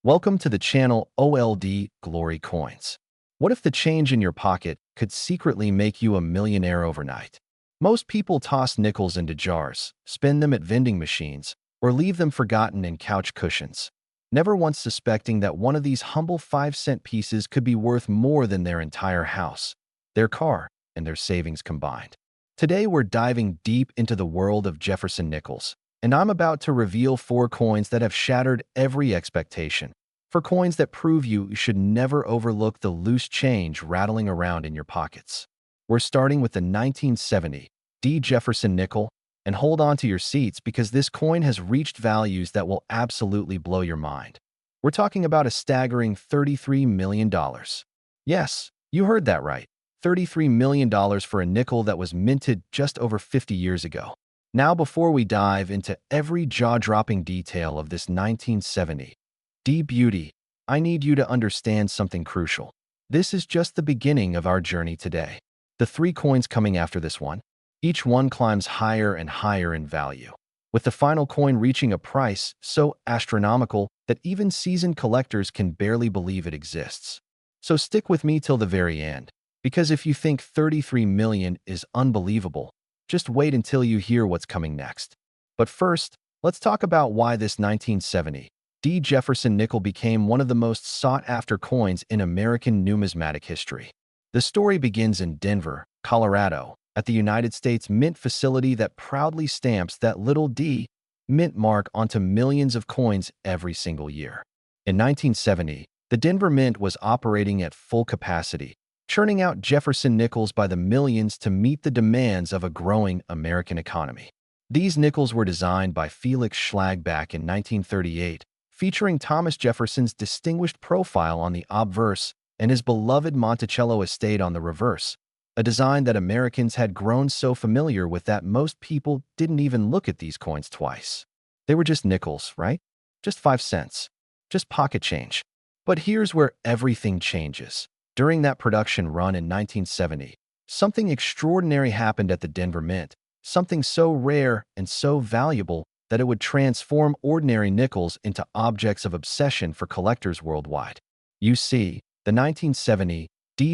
Welcome to the channel OLD Glory Coins. What if the change in your pocket could secretly make you a millionaire overnight? Most people toss nickels into jars, spend them at vending machines, or leave them forgotten in couch cushions, never once suspecting that one of these humble 5-cent pieces could be worth more than their entire house, their car, and their savings combined. Today we're diving deep into the world of Jefferson Nickels, and I'm about to reveal 4 coins that have shattered every expectation. 4 coins that prove you should never overlook the loose change rattling around in your pockets. We're starting with the 1970 Jefferson Nickel, and hold on to your seats because this coin has reached values that will absolutely blow your mind. We're talking about a staggering $33 million. Yes, you heard that right. $33 million for a nickel that was minted just over 50 years ago. Now, before we dive into every jaw-dropping detail of this 1970 beauty, I need you to understand something crucial. This is just the beginning of our journey today. The 3 coins coming after this one, each one climbs higher and higher in value, with the final coin reaching a price so astronomical that even seasoned collectors can barely believe it exists. So stick with me till the very end, because if you think 33 million is unbelievable, just wait until you hear what's coming next. But first, let's talk about why this 1970 Jefferson Nickel became one of the most sought-after coins in American numismatic history. The story begins in Denver, Colorado, at the United States Mint facility that proudly stamps that little D mint mark onto millions of coins every single year. In 1970, the Denver Mint was operating at full capacity, churning out Jefferson Nickels by the millions to meet the demands of a growing American economy. These nickels were designed by Felix Schlag back in 1938, featuring Thomas Jefferson's distinguished profile on the obverse and his beloved Monticello estate on the reverse, a design that Americans had grown so familiar with that most people didn't even look at these coins twice. They were just nickels, right? Just 5 cents. Just pocket change. But here's where everything changes. During that production run in 1970, something extraordinary happened at the Denver Mint, something so rare and so valuable that it would transform ordinary nickels into objects of obsession for collectors worldwide. You see, the 1970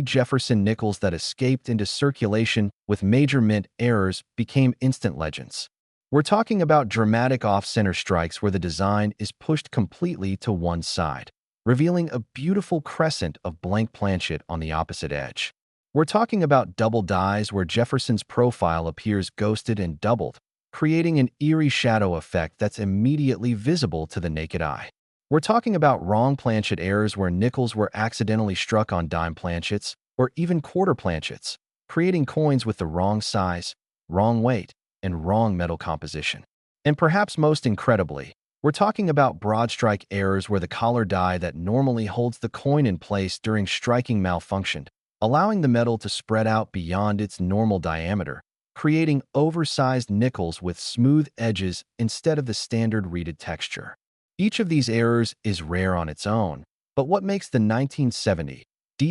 Jefferson Nickels that escaped into circulation with major mint errors became instant legends. We're talking about dramatic off-center strikes where the design is pushed completely to one side, revealing a beautiful crescent of blank planchet on the opposite edge. We're talking about double dies where Jefferson's profile appears ghosted and doubled, creating an eerie shadow effect that's immediately visible to the naked eye. We're talking about wrong planchet errors where nickels were accidentally struck on dime planchets or even quarter planchets, creating coins with the wrong size, wrong weight, and wrong metal composition. And perhaps most incredibly, we're talking about broad strike errors where the collar die that normally holds the coin in place during striking malfunctioned, allowing the metal to spread out beyond its normal diameter, creating oversized nickels with smooth edges instead of the standard reeded texture. Each of these errors is rare on its own, but what makes the 1970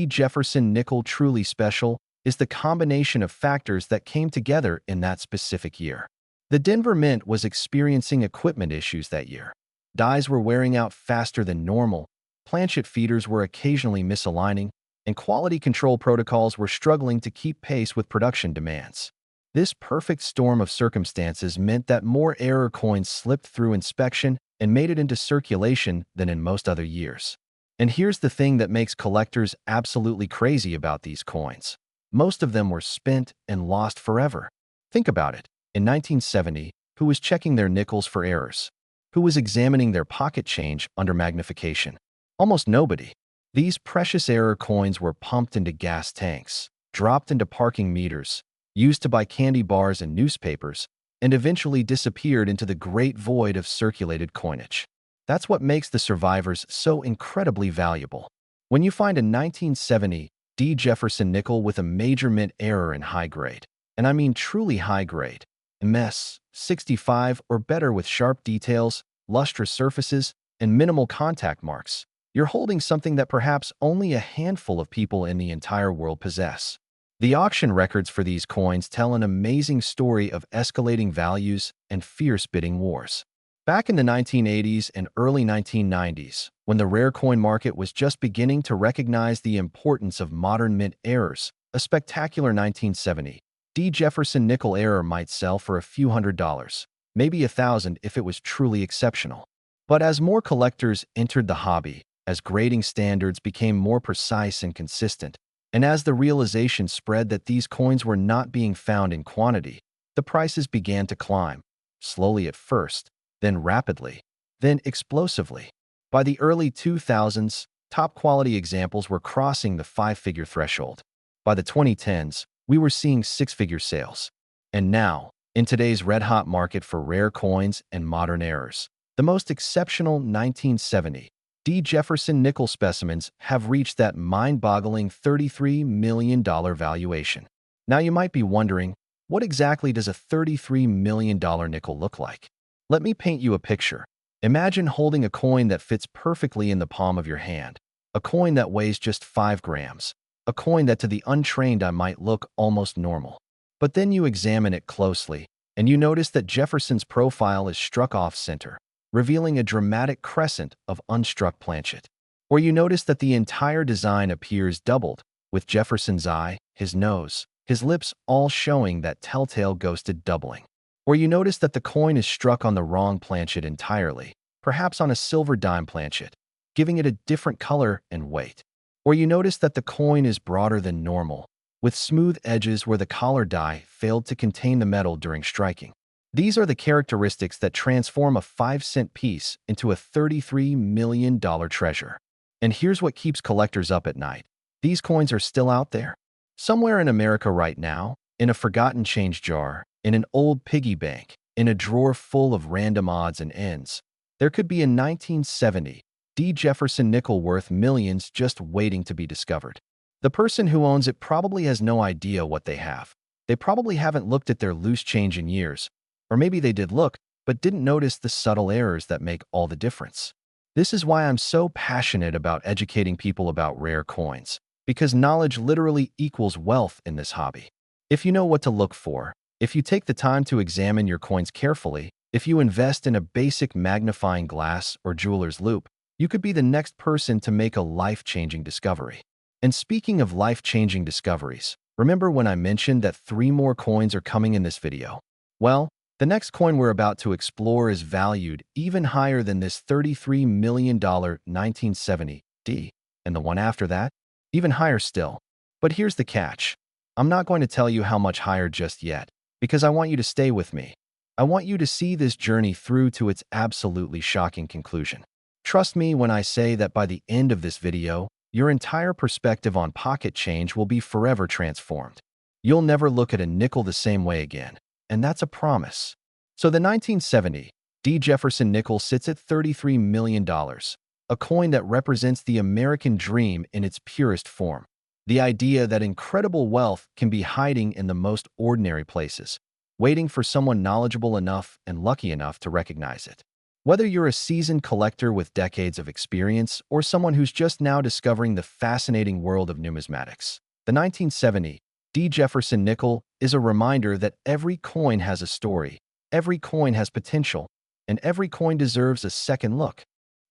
Jefferson Nickel truly special is the combination of factors that came together in that specific year. The Denver Mint was experiencing equipment issues that year. Dies were wearing out faster than normal, planchet feeders were occasionally misaligning, and quality control protocols were struggling to keep pace with production demands. This perfect storm of circumstances meant that more error coins slipped through inspection and made it into circulation than in most other years. And here's the thing that makes collectors absolutely crazy about these coins. Most of them were spent and lost forever. Think about it. In 1970, who was checking their nickels for errors? Who was examining their pocket change under magnification? Almost nobody. These precious error coins were pumped into gas tanks, dropped into parking meters, used to buy candy bars and newspapers, and eventually disappeared into the great void of circulated coinage. That's what makes the survivors so incredibly valuable. When you find a 1970 Jefferson Nickel with a major mint error in high grade, and I mean truly high grade, MS 65 or better with sharp details, lustrous surfaces, and minimal contact marks, you're holding something that perhaps only a handful of people in the entire world possess. The auction records for these coins tell an amazing story of escalating values and fierce bidding wars. Back in the 1980s and early 1990s, when the rare coin market was just beginning to recognize the importance of modern mint errors. A spectacular 1970 D. Jefferson Nickel error might sell for a few $100s, maybe $1,000 if it was truly exceptional. But as more collectors entered the hobby, as grading standards became more precise and consistent, and as the realization spread that these coins were not being found in quantity, the prices began to climb, slowly at first, then rapidly, then explosively. By the early 2000s, top-quality examples were crossing the five-figure threshold. By the 2010s, we were seeing six-figure sales. And now, in today's red-hot market for rare coins and modern errors, the most exceptional 1970 D. Jefferson Nickel specimens have reached that mind-boggling $33 million valuation. Now you might be wondering, what exactly does a $33 million nickel look like? Let me paint you a picture. Imagine holding a coin that fits perfectly in the palm of your hand, a coin that weighs just 5 grams, a coin that to the untrained eye might look almost normal. But then you examine it closely, and you notice that Jefferson's profile is struck off-center, revealing a dramatic crescent of unstruck planchet. Or you notice that the entire design appears doubled, with Jefferson's eye, his nose, his lips all showing that telltale ghosted doubling. Or you notice that the coin is struck on the wrong planchet entirely, perhaps on a silver dime planchet, giving it a different color and weight. Or you notice that the coin is broader than normal, with smooth edges where the collar die failed to contain the metal during striking. These are the characteristics that transform a 5-cent piece into a $33 million treasure. And here's what keeps collectors up at night. These coins are still out there. Somewhere in America right now, in a forgotten change jar, in an old piggy bank, in a drawer full of random odds and ends, there could be a 1970 D. Jefferson Nickel worth millions just waiting to be discovered. The person who owns it probably has no idea what they have. They probably haven't looked at their loose change in years. Or maybe they did look, but didn't notice the subtle errors that make all the difference. This is why I'm so passionate about educating people about rare coins, because knowledge literally equals wealth in this hobby. If you know what to look for, if you take the time to examine your coins carefully, if you invest in a basic magnifying glass or jeweler's loupe, you could be the next person to make a life-changing discovery. And speaking of life-changing discoveries, remember when I mentioned that 3 more coins are coming in this video? Well, the next coin we're about to explore is valued even higher than this $33 million 1970 D, and the one after that, even higher still. But here's the catch. I'm not going to tell you how much higher just yet, because I want you to stay with me. I want you to see this journey through to its absolutely shocking conclusion. Trust me when I say that by the end of this video, your entire perspective on pocket change will be forever transformed. You'll never look at a nickel the same way again. And that's a promise. So the 1970 D. Jefferson Nickel sits at $33 million, a coin that represents the American dream in its purest form. The idea that incredible wealth can be hiding in the most ordinary places, waiting for someone knowledgeable enough and lucky enough to recognize it. Whether you're a seasoned collector with decades of experience or someone who's just now discovering the fascinating world of numismatics, the 1970 D. Jefferson Nickel is a reminder that every coin has a story, every coin has potential, and every coin deserves a second look.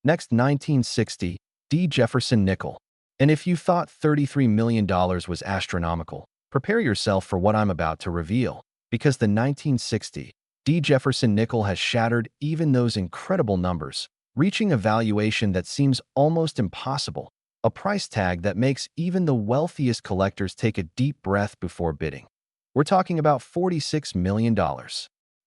Next, 1960 D. Jefferson Nickel. And if you thought $33 million was astronomical, prepare yourself for what I'm about to reveal, because the 1960 D. Jefferson Nickel has shattered even those incredible numbers, reaching a valuation that seems almost impossible, a price tag that makes even the wealthiest collectors take a deep breath before bidding. We're talking about $46 million.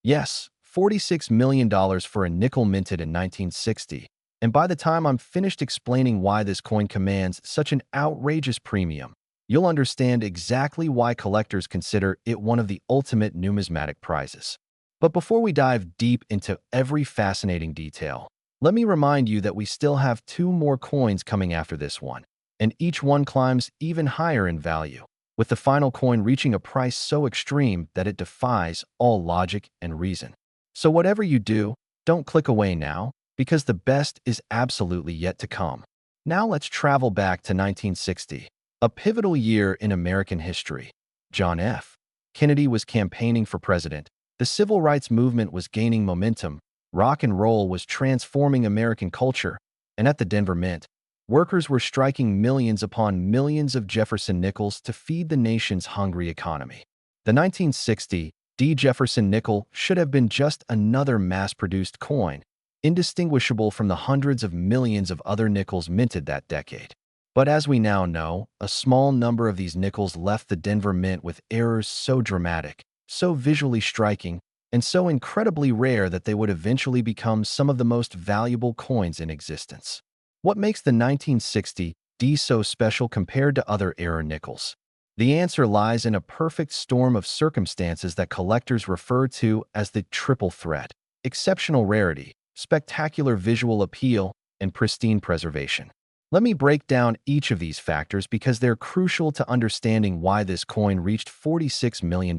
Yes, $46 million for a nickel minted in 1960. And by the time I'm finished explaining why this coin commands such an outrageous premium, you'll understand exactly why collectors consider it one of the ultimate numismatic prizes. But before we dive deep into every fascinating detail, let me remind you that we still have 2 more coins coming after this one, and each one climbs even higher in value, with the final coin reaching a price so extreme that it defies all logic and reason. So whatever you do, don't click away now, because the best is absolutely yet to come. Now let's travel back to 1960, a pivotal year in American history. John F. Kennedy was campaigning for president. The civil rights movement was gaining momentum. Rock and roll was transforming American culture. And at the Denver Mint, workers were striking millions upon millions of Jefferson nickels to feed the nation's hungry economy. The 1960 D. Jefferson Nickel should have been just another mass-produced coin, indistinguishable from the hundreds of millions of other nickels minted that decade. But as we now know, a small number of these nickels left the Denver Mint with errors so dramatic, so visually striking, and so incredibly rare that they would eventually become some of the most valuable coins in existence. What makes the 1960 D so special compared to other error nickels? The answer lies in a perfect storm of circumstances that collectors refer to as the triple threat: exceptional rarity, spectacular visual appeal, and pristine preservation. Let me break down each of these factors because they're crucial to understanding why this coin reached $46 million.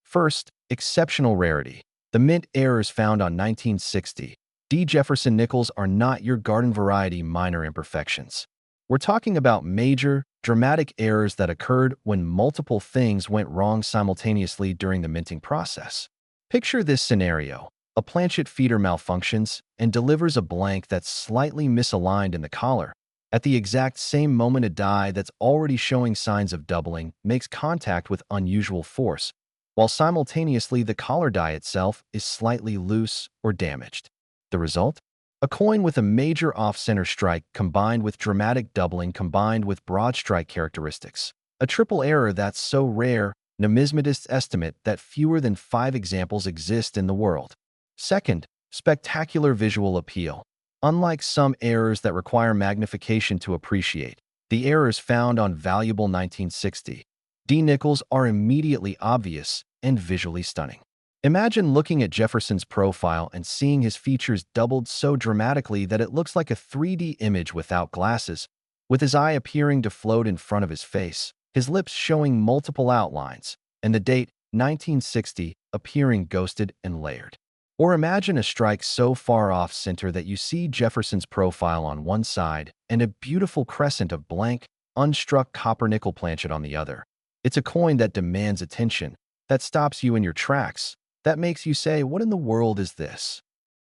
First, exceptional rarity. The mint errors found on 1960 D. Jefferson nickels are not your garden variety minor imperfections. We're talking about major, dramatic errors that occurred when multiple things went wrong simultaneously during the minting process. Picture this scenario. A planchet feeder malfunctions and delivers a blank that's slightly misaligned in the collar. At the exact same moment, a die that's already showing signs of doubling makes contact with unusual force, while simultaneously the collar die itself is slightly loose or damaged. The result? A coin with a major off-center strike combined with dramatic doubling combined with broad strike characteristics. A triple error that's so rare, numismatists estimate that fewer than 5 examples exist in the world. Second, spectacular visual appeal. Unlike some errors that require magnification to appreciate, the errors found on valuable 1960 D nickels are immediately obvious and visually stunning. Imagine looking at Jefferson's profile and seeing his features doubled so dramatically that it looks like a 3D image without glasses, with his eye appearing to float in front of his face, his lips showing multiple outlines, and the date 1960 appearing ghosted and layered. Or imagine a strike so far off center that you see Jefferson's profile on one side and a beautiful crescent of blank, unstruck copper nickel planchet on the other. It's a coin that demands attention, that stops you in your tracks, that makes you say, what in the world is this?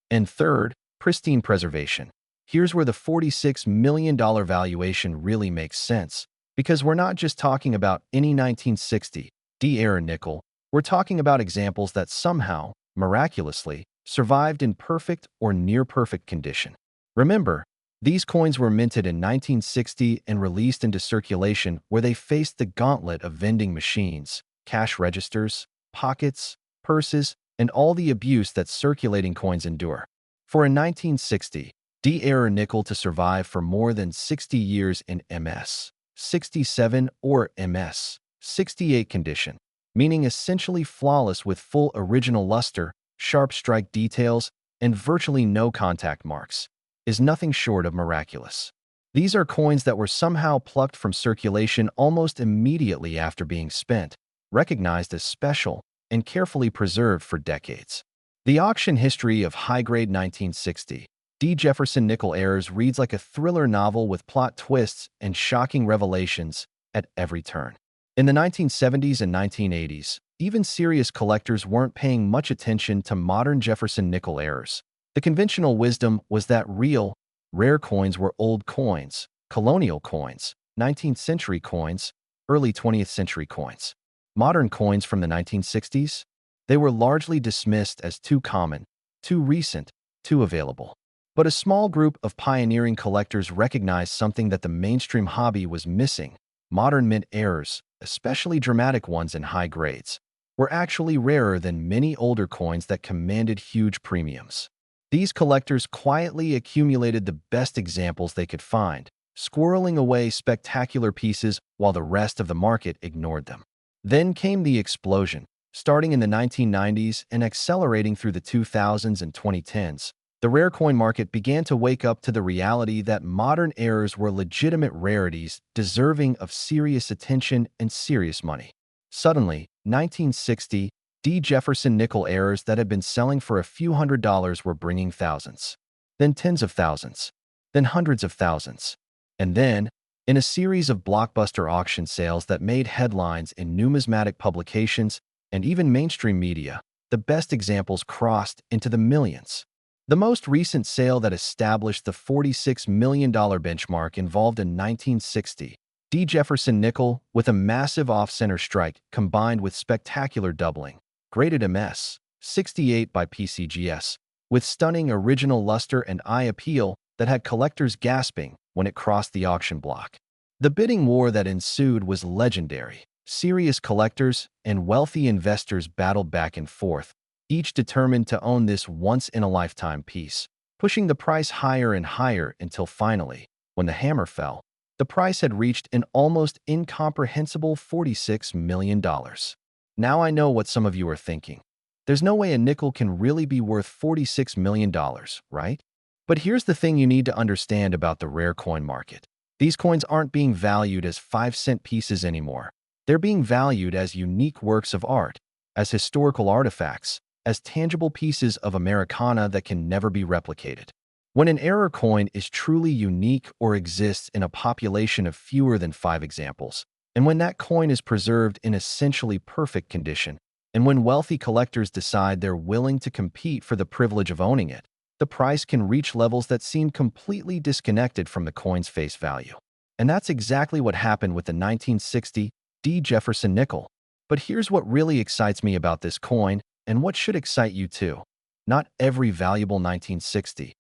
And third, pristine preservation. Here's where the $46 million valuation really makes sense, because we're not just talking about any 1960 D-era nickel, we're talking about examples that somehow, miraculously, survived in perfect or near-perfect condition. Remember, these coins were minted in 1960 and released into circulation where they faced the gauntlet of vending machines, cash registers, pockets, purses, and all the abuse that circulating coins endure. For a 1960 D-era nickel to survive for more than 60 years in MS 67 or MS 68 condition, meaning essentially flawless with full original luster, sharp strike details, and virtually no contact marks, is nothing short of miraculous. These are coins that were somehow plucked from circulation almost immediately after being spent, recognized as special, and carefully preserved for decades. The auction history of high-grade 1960 D. Jefferson Nickel errors reads like a thriller novel with plot twists and shocking revelations at every turn. In the 1970s and 1980s, even serious collectors weren't paying much attention to modern Jefferson Nickel errors. The conventional wisdom was that real, rare coins were old coins, colonial coins, 19th century coins, early 20th century coins. Modern coins from the 1960s? They were largely dismissed as too common, too recent, too available. But a small group of pioneering collectors recognized something that the mainstream hobby was missing. Modern mint errors, especially dramatic ones in high grades, were actually rarer than many older coins that commanded huge premiums. These collectors quietly accumulated the best examples they could find, squirreling away spectacular pieces while the rest of the market ignored them. Then came the explosion, starting in the 1990s and accelerating through the 2000s and 2010s. The rare coin market began to wake up to the reality that modern errors were legitimate rarities deserving of serious attention and serious money. Suddenly, 1960 D. Jefferson Nickel errors that had been selling for a few $100s were bringing thousands, then tens of thousands, then hundreds of thousands. And then, in a series of blockbuster auction sales that made headlines in numismatic publications and even mainstream media, the best examples crossed into the millions. The most recent sale that established the $46 million benchmark involved a 1960 D. Jefferson Nickel with a massive off-center strike combined with spectacular doubling, graded MS 68 by PCGS, with stunning original luster and eye appeal that had collectors gasping when it crossed the auction block. The bidding war that ensued was legendary. Serious collectors and wealthy investors battled back and forth, each determined to own this once-in-a-lifetime piece, pushing the price higher and higher until finally, when the hammer fell, the price had reached an almost incomprehensible $46 million. Now I know what some of you are thinking. There's no way a nickel can really be worth $46 million, right? But here's the thing you need to understand about the rare coin market. These coins aren't being valued as 5-cent pieces anymore. They're being valued as unique works of art, as historical artifacts, as tangible pieces of Americana that can never be replicated. When an error coin is truly unique or exists in a population of fewer than 5 examples, and when that coin is preserved in essentially perfect condition, and when wealthy collectors decide they're willing to compete for the privilege of owning it, the price can reach levels that seem completely disconnected from the coin's face value. And that's exactly what happened with the 1960 D. Jefferson Nickel. But here's what really excites me about this coin, and what should excite you too. Not every valuable 1960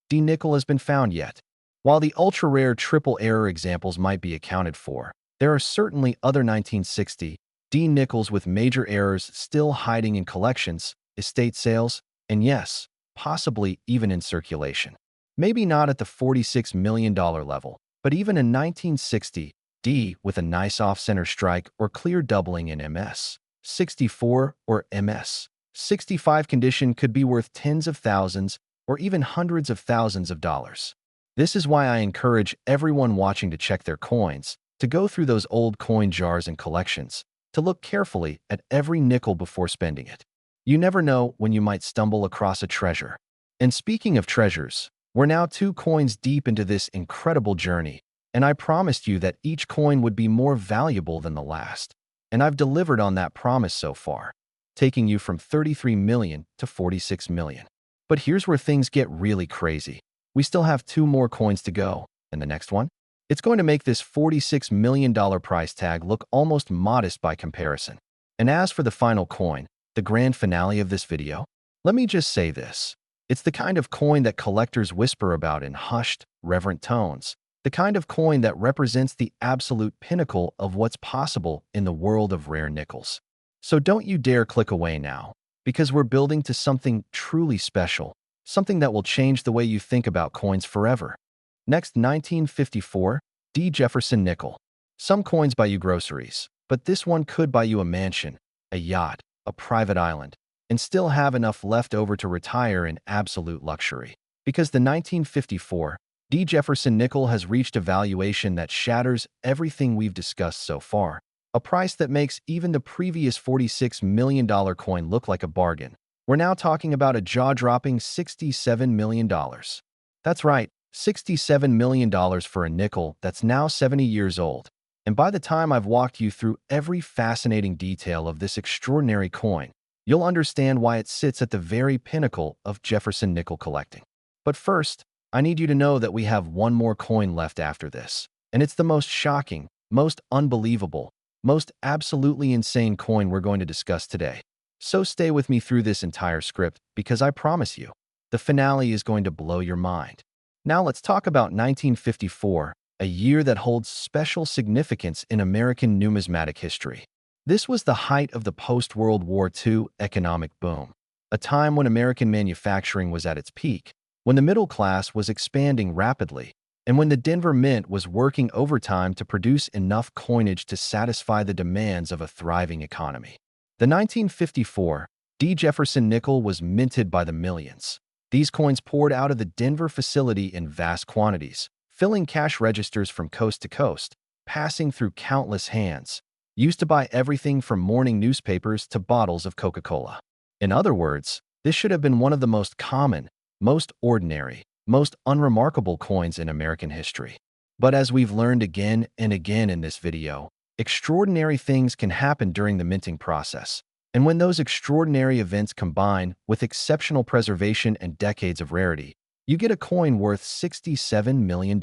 D nickel has been found yet. While the ultra-rare triple error examples might be accounted for, there are certainly other 1960 D nickels with major errors still hiding in collections, estate sales, and yes, possibly even in circulation. Maybe not at the $46 million level, but even a 1960 D with a nice off-center strike or clear doubling in MS 64 or MS 65 condition could be worth tens of thousands or even hundreds of thousands of dollars. This is why I encourage everyone watching to check their coins, to go through those old coin jars and collections, to look carefully at every nickel before spending it. You never know when you might stumble across a treasure. And speaking of treasures, we're now 2 coins deep into this incredible journey, and I promised you that each coin would be more valuable than the last. And I've delivered on that promise so far, taking you from 33 million to 46 million. But here's where things get really crazy. We still have 2 more coins to go, and the next one? It's going to make this $46 million price tag look almost modest by comparison. And as for the final coin, the grand finale of this video, let me just say this. It's the kind of coin that collectors whisper about in hushed, reverent tones. The kind of coin that represents the absolute pinnacle of what's possible in the world of rare nickels. So don't you dare click away now, because we're building to something truly special, something that will change the way you think about coins forever. Next, 1954 D. Jefferson Nickel. Some coins buy you groceries, but this one could buy you a mansion, a yacht, a private island, and still have enough left over to retire in absolute luxury. Because the 1954 D. Jefferson Nickel has reached a valuation that shatters everything we've discussed so far, a price that makes even the previous $46 million coin look like a bargain. We're now talking about a jaw-dropping $67 million. That's right, $67 million for a nickel that's now 70 years old. And by the time I've walked you through every fascinating detail of this extraordinary coin, you'll understand why it sits at the very pinnacle of Jefferson Nickel collecting. But first, I need you to know that we have one more coin left after this, and it's the most shocking, most unbelievable, most absolutely insane coin we're going to discuss today. So stay with me through this entire script, because I promise you, the finale is going to blow your mind. Now let's talk about 1954, a year that holds special significance in American numismatic history. This was the height of the post-World War II economic boom, a time when American manufacturing was at its peak, when the middle class was expanding rapidly, and when the Denver Mint was working overtime to produce enough coinage to satisfy the demands of a thriving economy. The 1954 D. Jefferson Nickel was minted by the millions. These coins poured out of the Denver facility in vast quantities, filling cash registers from coast to coast, passing through countless hands, used to buy everything from morning newspapers to bottles of Coca-Cola. In other words, this should have been one of the most common, most ordinary, most unremarkable coins in American history. But as we've learned again and again in this video, extraordinary things can happen during the minting process. And when those extraordinary events combine with exceptional preservation and decades of rarity, you get a coin worth $67 million.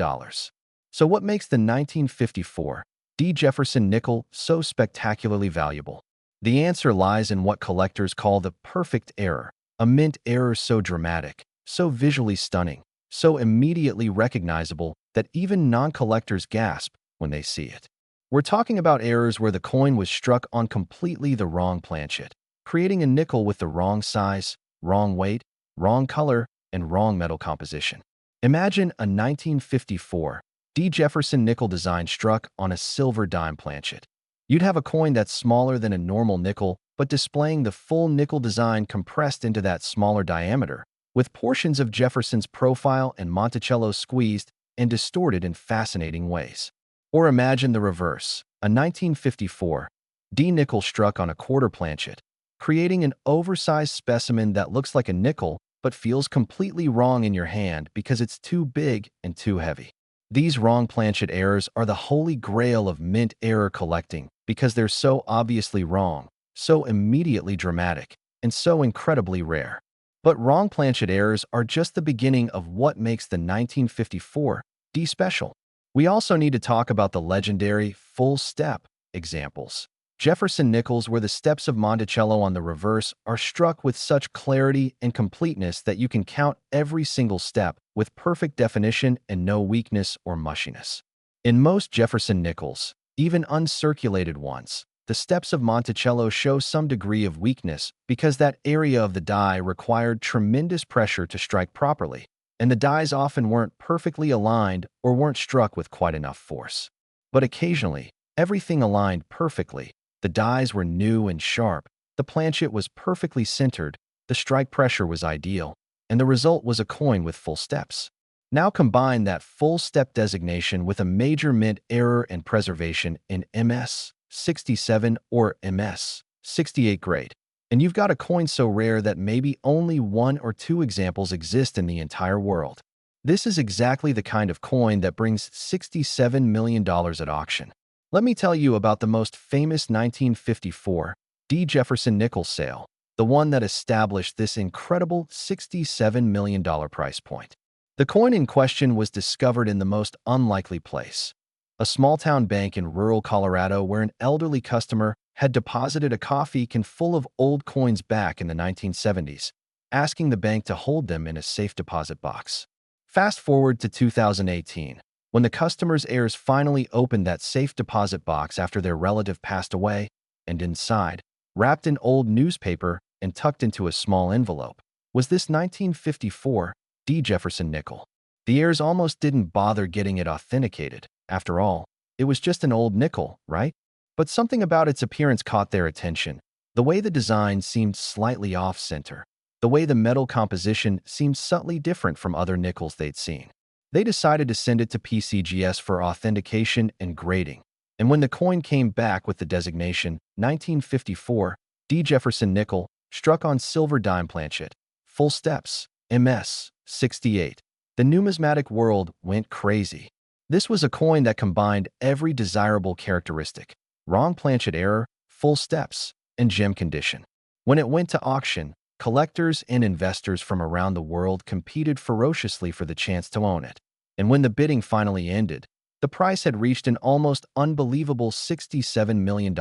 So what makes the 1954 D. Jefferson Nickel so spectacularly valuable? The answer lies in what collectors call the perfect error, a mint error so dramatic, so visually stunning, so immediately recognizable that even non-collectors gasp when they see it. We're talking about errors where the coin was struck on completely the wrong planchet, creating a nickel with the wrong size, wrong weight, wrong color, and wrong metal composition. Imagine a 1954 D. Jefferson nickel design struck on a silver dime planchet. You'd have a coin that's smaller than a normal nickel, but displaying the full nickel design compressed into that smaller diameter, with portions of Jefferson's profile and Monticello squeezed and distorted in fascinating ways. Or imagine the reverse, a 1954 D. nickel struck on a quarter planchet, creating an oversized specimen that looks like a nickel but feels completely wrong in your hand because it's too big and too heavy. These wrong planchet errors are the holy grail of mint error collecting because they're so obviously wrong, so immediately dramatic, and so incredibly rare. But wrong planchet errors are just the beginning of what makes the 1954 D special. We also need to talk about the legendary full step examples. Jefferson Nickels, where the steps of Monticello on the reverse are struck with such clarity and completeness that you can count every single step with perfect definition and no weakness or mushiness. In most Jefferson Nickels, even uncirculated ones, the steps of Monticello show some degree of weakness because that area of the die required tremendous pressure to strike properly, and the dies often weren't perfectly aligned or weren't struck with quite enough force. But occasionally, everything aligned perfectly. The dies were new and sharp, the planchet was perfectly centered, the strike pressure was ideal, and the result was a coin with full steps. Now combine that full step designation with a major mint error and preservation in MS 67 or MS 68 grade, and you've got a coin so rare that maybe only one or two examples exist in the entire world. This is exactly the kind of coin that brings $67 million at auction. Let me tell you about the most famous 1954 D. Jefferson Nickel sale, the one that established this incredible $67 million price point. The coin in question was discovered in the most unlikely place, a small-town bank in rural Colorado where an elderly customer had deposited a coffee can full of old coins back in the 1970s, asking the bank to hold them in a safe deposit box. Fast forward to 2018. When the customer's heirs finally opened that safe deposit box after their relative passed away, and inside, wrapped in old newspaper and tucked into a small envelope, was this 1954 D. Jefferson nickel. The heirs almost didn't bother getting it authenticated. After all, it was just an old nickel, right? But something about its appearance caught their attention. The way the design seemed slightly off-center. The way the metal composition seemed subtly different from other nickels they'd seen. They decided to send it to PCGS for authentication and grading. And when the coin came back with the designation 1954 D. Jefferson Nickel, struck on silver dime planchet, full steps, MS 68, the numismatic world went crazy. This was a coin that combined every desirable characteristic: wrong planchet error, full steps, and gem condition. When it went to auction, collectors and investors from around the world competed ferociously for the chance to own it. And when the bidding finally ended, the price had reached an almost unbelievable $67 million,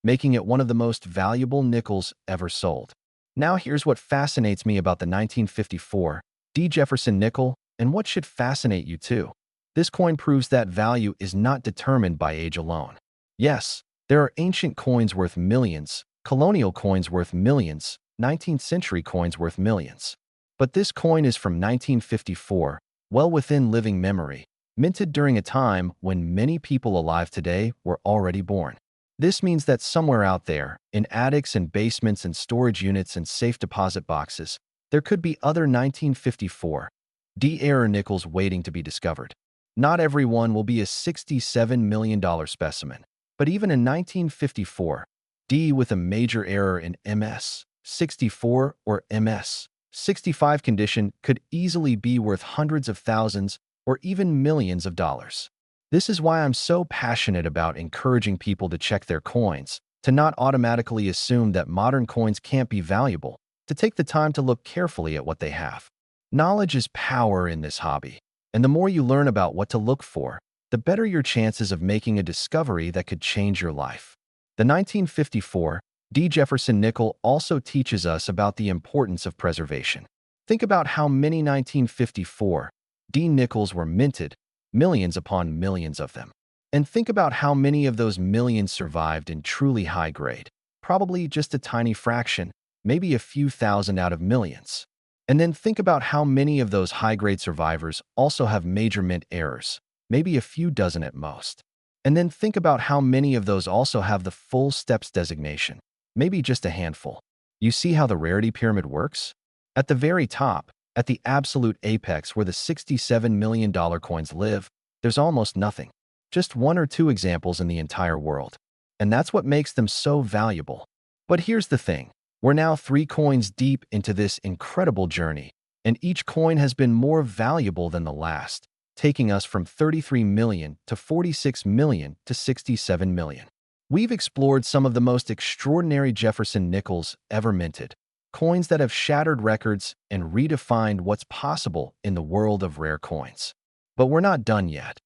making it one of the most valuable nickels ever sold. Now here's what fascinates me about the 1954 D. Jefferson Nickel, and what should fascinate you too. This coin proves that value is not determined by age alone. Yes, there are ancient coins worth millions, colonial coins worth millions, 19th century coins worth millions. But this coin is from 1954, well within living memory, minted during a time when many people alive today were already born. This means that somewhere out there, in attics and basements and storage units and safe deposit boxes, there could be other 1954 D-era nickels waiting to be discovered. Not everyone will be a $67 million specimen, but even a 1954 D with a major error in MS 64 or MS 65 condition could easily be worth hundreds of thousands or even millions of dollars. This is why I'm so passionate about encouraging people to check their coins, to not automatically assume that modern coins can't be valuable, to take the time to look carefully at what they have. Knowledge is power in this hobby, and the more you learn about what to look for, the better your chances of making a discovery that could change your life. The 1954 D. Jefferson Nickel also teaches us about the importance of preservation. Think about how many 1954 D. nickels were minted, millions upon millions of them. And think about how many of those millions survived in truly high grade. Probably just a tiny fraction, maybe a few thousand out of millions. And then think about how many of those high-grade survivors also have major mint errors, maybe a few dozen at most. And then think about how many of those also have the full steps designation, maybe just a handful. You see how the rarity pyramid works? At the very top, at the absolute apex where the $67 million coins live, there's almost nothing. Just one or two examples in the entire world. And that's what makes them so valuable. But here's the thing. We're now 3 coins deep into this incredible journey, and each coin has been more valuable than the last, taking us from 33 million to 46 million to 67 million. We've explored some of the most extraordinary Jefferson Nickels ever minted, coins that have shattered records and redefined what's possible in the world of rare coins. But we're not done yet.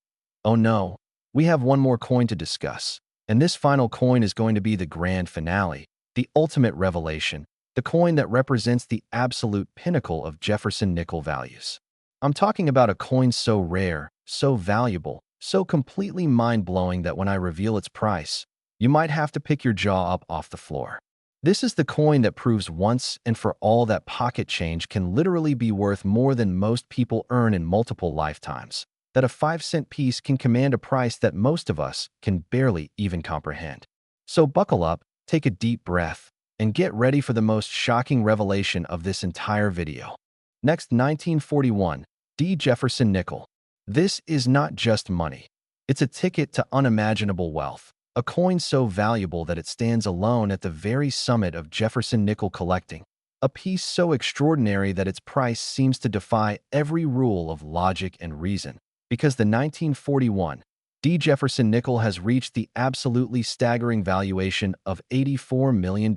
Oh no, we have one more coin to discuss, and this final coin is going to be the grand finale, the ultimate revelation, the coin that represents the absolute pinnacle of Jefferson Nickel values. I'm talking about a coin so rare, so valuable, so completely mind-blowing that when I reveal its price, you might have to pick your jaw up off the floor. This is the coin that proves once and for all that pocket change can literally be worth more than most people earn in multiple lifetimes, that a 5-cent piece can command a price that most of us can barely even comprehend. So buckle up, take a deep breath, and get ready for the most shocking revelation of this entire video. Next, 1941, D. Jefferson Nickel. This is not just money. It's a ticket to unimaginable wealth, a coin so valuable that it stands alone at the very summit of Jefferson Nickel collecting, a piece so extraordinary that its price seems to defy every rule of logic and reason, because the 1941 D. Jefferson Nickel has reached the absolutely staggering valuation of $84 million.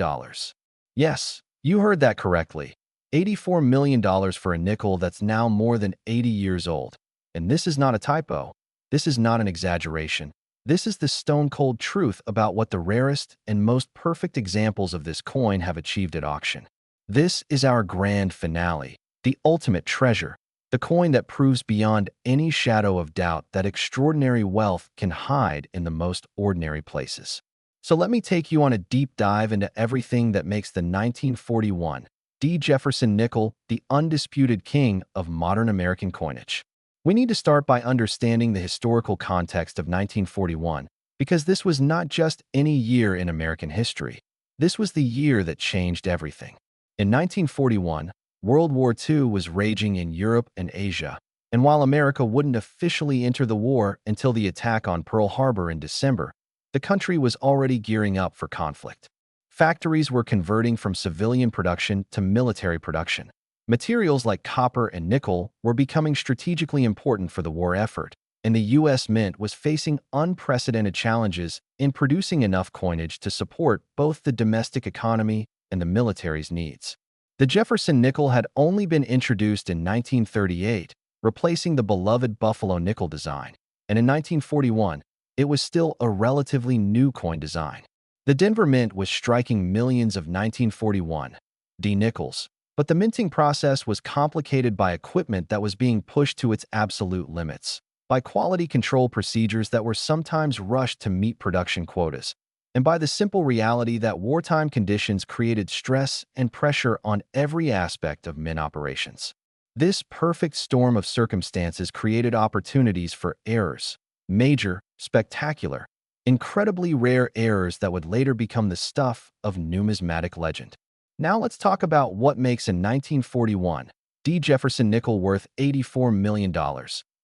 Yes, you heard that correctly. $84 million for a nickel that's now more than 80 years old. And this is not a typo. This is not an exaggeration. This is the stone-cold truth about what the rarest and most perfect examples of this coin have achieved at auction. This is our grand finale, the ultimate treasure, the coin that proves beyond any shadow of doubt that extraordinary wealth can hide in the most ordinary places. So let me take you on a deep dive into everything that makes the 1941 D. Jefferson Nickel the undisputed king of modern American coinage. We need to start by understanding the historical context of 1941, because this was not just any year in American history. This was the year that changed everything. In 1941, World War II was raging in Europe and Asia, and while America wouldn't officially enter the war until the attack on Pearl Harbor in December, the country was already gearing up for conflict. Factories were converting from civilian production to military production. Materials like copper and nickel were becoming strategically important for the war effort, and the U.S. Mint was facing unprecedented challenges in producing enough coinage to support both the domestic economy and the military's needs. The Jefferson Nickel had only been introduced in 1938, replacing the beloved Buffalo nickel design, and in 1941, it was still a relatively new coin design. The Denver Mint was striking millions of 1941 D nickels, but the minting process was complicated by equipment that was being pushed to its absolute limits, by quality control procedures that were sometimes rushed to meet production quotas, and by the simple reality that wartime conditions created stress and pressure on every aspect of mint operations. This perfect storm of circumstances created opportunities for errors, major, spectacular, incredibly rare errors that would later become the stuff of numismatic legend. Now let's talk about what makes a 1941 D. Jefferson Nickel worth $84 million,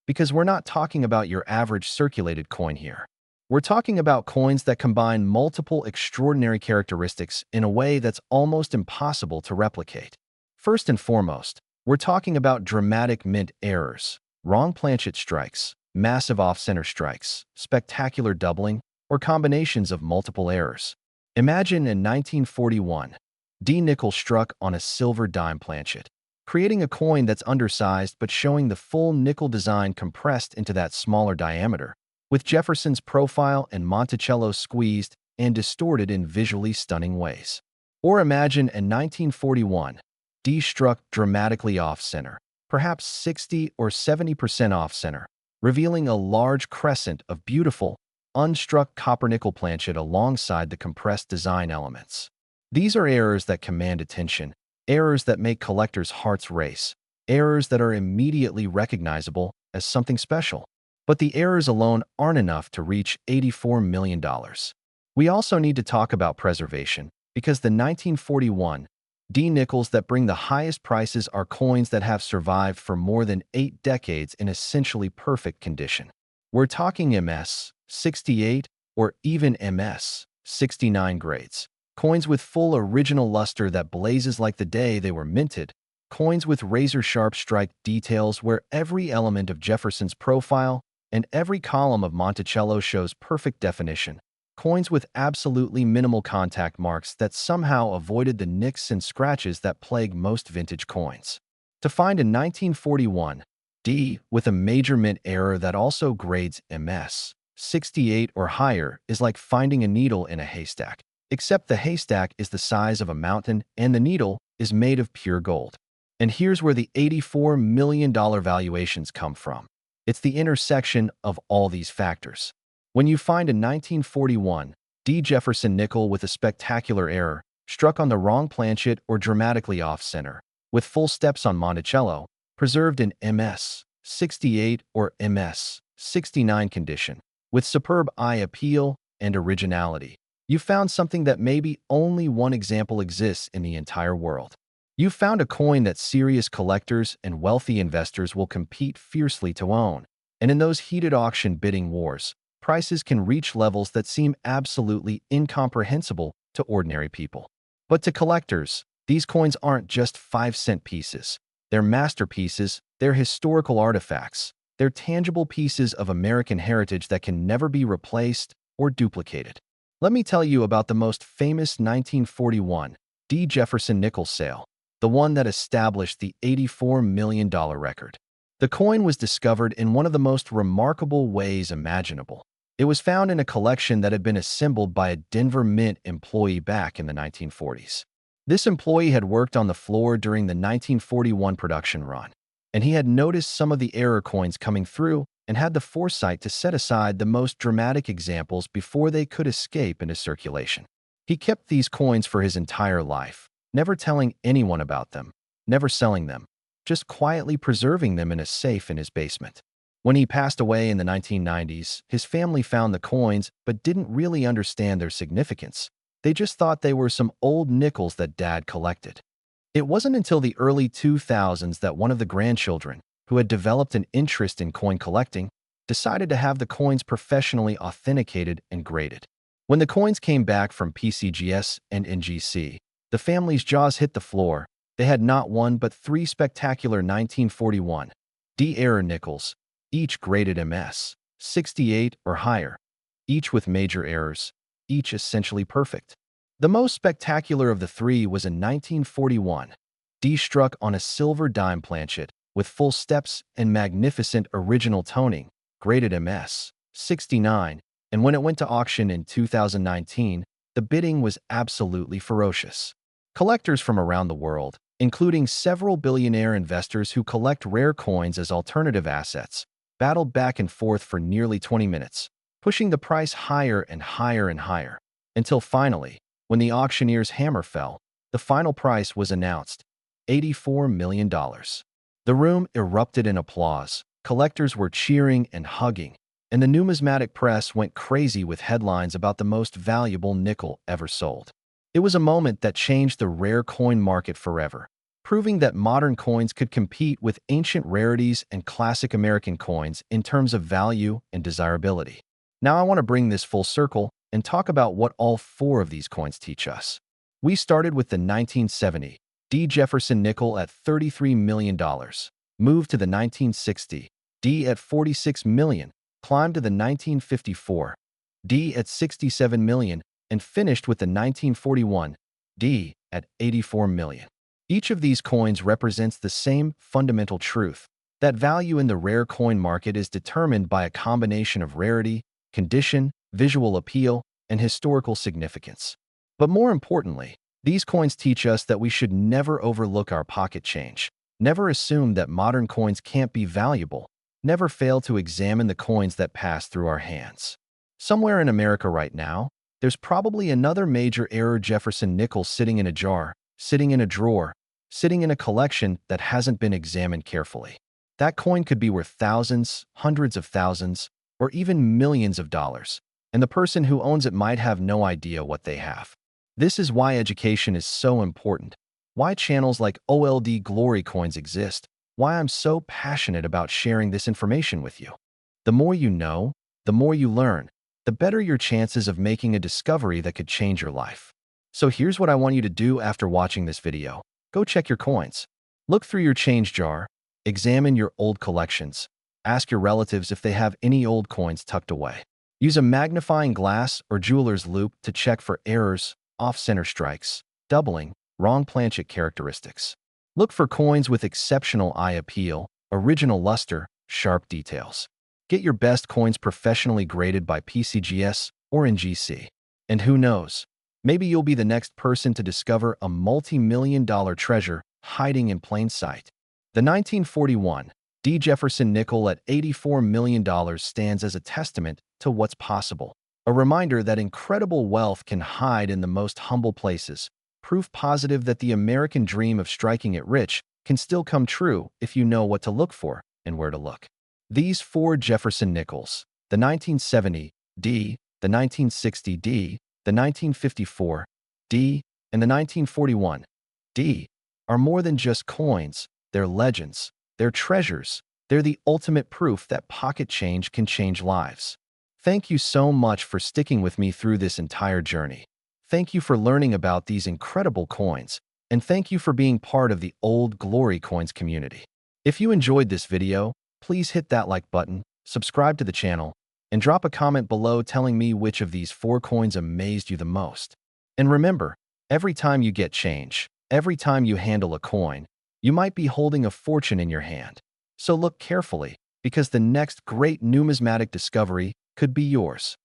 because we're not talking about your average circulated coin here. We're talking about coins that combine multiple extraordinary characteristics in a way that's almost impossible to replicate. First and foremost, we're talking about dramatic mint errors, wrong planchet strikes, massive off-center strikes, spectacular doubling, or combinations of multiple errors. Imagine in 1941, D. Nickel struck on a silver dime planchet, creating a coin that's undersized but showing the full nickel design compressed into that smaller diameter, with Jefferson's profile and Monticello squeezed and distorted in visually stunning ways. Or imagine in 1941, D struck dramatically off-center, perhaps 60 or 70% off-center, revealing a large crescent of beautiful, unstruck copper-nickel planchet alongside the compressed design elements. These are errors that command attention, errors that make collectors' hearts race, errors that are immediately recognizable as something special. But the errors alone aren't enough to reach $84 million. We also need to talk about preservation, because the 1941 D nickels that bring the highest prices are coins that have survived for more than 8 decades in essentially perfect condition. We're talking MS 68 or even MS 69 grades. Coins with full original luster that blazes like the day they were minted. Coins with razor-sharp strike details where every element of Jefferson's profile and every column of Monticello shows perfect definition. Coins with absolutely minimal contact marks that somehow avoided the nicks and scratches that plague most vintage coins. To find a 1941 D with a major mint error that also grades MS 68 or higher is like finding a needle in a haystack, except the haystack is the size of a mountain and the needle is made of pure gold. And here's where the $84 million valuations come from. It's the intersection of all these factors. When you find a 1941 D. Jefferson nickel with a spectacular error, struck on the wrong planchet or dramatically off-center, with full steps on Monticello, preserved in MS 68 or MS 69 condition, with superb eye appeal and originality, you found something that maybe only one example exists in the entire world. You found a coin that serious collectors and wealthy investors will compete fiercely to own, and in those heated auction bidding wars, prices can reach levels that seem absolutely incomprehensible to ordinary people. But to collectors, these coins aren't just 5-cent pieces. They're masterpieces, they're historical artifacts, they're tangible pieces of American heritage that can never be replaced or duplicated. Let me tell you about the most famous 1941 D. Jefferson Nickel sale, the one that established the $84 million record. The coin was discovered in one of the most remarkable ways imaginable. It was found in a collection that had been assembled by a Denver Mint employee back in the 1940s. This employee had worked on the floor during the 1941 production run, and he had noticed some of the error coins coming through and had the foresight to set aside the most dramatic examples before they could escape into circulation. He kept these coins for his entire life, never telling anyone about them, never selling them, just quietly preserving them in a safe in his basement. When he passed away in the 1990s, his family found the coins but didn't really understand their significance. They just thought they were some old nickels that Dad collected. It wasn't until the early 2000s that one of the grandchildren, who had developed an interest in coin collecting, decided to have the coins professionally authenticated and graded. When the coins came back from PCGS and NGC, the family's jaws hit the floor. They had not one but 3 spectacular 1941 D error nickels, each graded MS 68 or higher, each with major errors, each essentially perfect. The most spectacular of the 3 was a 1941 D struck on a silver dime planchet with full steps and magnificent original toning, graded MS 69, and when it went to auction in 2019, the bidding was absolutely ferocious. Collectors from around the world, including several billionaire investors who collect rare coins as alternative assets, battled back and forth for nearly 20 minutes, pushing the price higher and higher and higher, until finally, when the auctioneer's hammer fell, the final price was announced, $84 million. The room erupted in applause, collectors were cheering and hugging, and the numismatic press went crazy with headlines about the most valuable nickel ever sold. It was a moment that changed the rare coin market forever, proving that modern coins could compete with ancient rarities and classic American coins in terms of value and desirability. Now I want to bring this full circle and talk about what all 4 of these coins teach us. We started with the 1970 D. Jefferson Nickel at $33 million, moved to the 1960 D at $46 million, climbed to the 1954 D at $67 million, and finished with the 1941 D at 84 million. Each of these coins represents the same fundamental truth, that value in the rare coin market is determined by a combination of rarity, condition, visual appeal, and historical significance. But more importantly, these coins teach us that we should never overlook our pocket change, never assume that modern coins can't be valuable, never fail to examine the coins that pass through our hands. Somewhere in America right now, there's probably another major error Jefferson Nickel sitting in a jar, sitting in a drawer, sitting in a collection that hasn't been examined carefully. That coin could be worth thousands, hundreds of thousands, or even millions of dollars, and the person who owns it might have no idea what they have. This is why education is so important, why channels like OLD Glory Coins exist, why I'm so passionate about sharing this information with you. The more you know, the more you learn, the better your chances of making a discovery that could change your life. So here's what I want you to do after watching this video. Go check your coins. Look through your change jar. Examine your old collections. Ask your relatives if they have any old coins tucked away. Use a magnifying glass or jeweler's loupe to check for errors, off-center strikes, doubling, wrong planchet characteristics. Look for coins with exceptional eye appeal, original luster, sharp details. Get your best coins professionally graded by PCGS or NGC. And who knows, maybe you'll be the next person to discover a multi-million-dollar treasure hiding in plain sight. The 1941 D. Jefferson Nickel at $84 million stands as a testament to what's possible. A reminder that incredible wealth can hide in the most humble places. Proof positive that the American dream of striking it rich can still come true if you know what to look for and where to look. These four Jefferson Nickels, the 1970 D, the 1960 D, the 1954 D, and the 1941 D, are more than just coins. They're legends. They're treasures. They're the ultimate proof that pocket change can change lives. Thank you so much for sticking with me through this entire journey. Thank you for learning about these incredible coins, and thank you for being part of the Old Glory Coins community. If you enjoyed this video, please hit that like button, subscribe to the channel, and drop a comment below telling me which of these four coins amazed you the most. And remember, every time you get change, every time you handle a coin, you might be holding a fortune in your hand. So look carefully, because the next great numismatic discovery could be yours.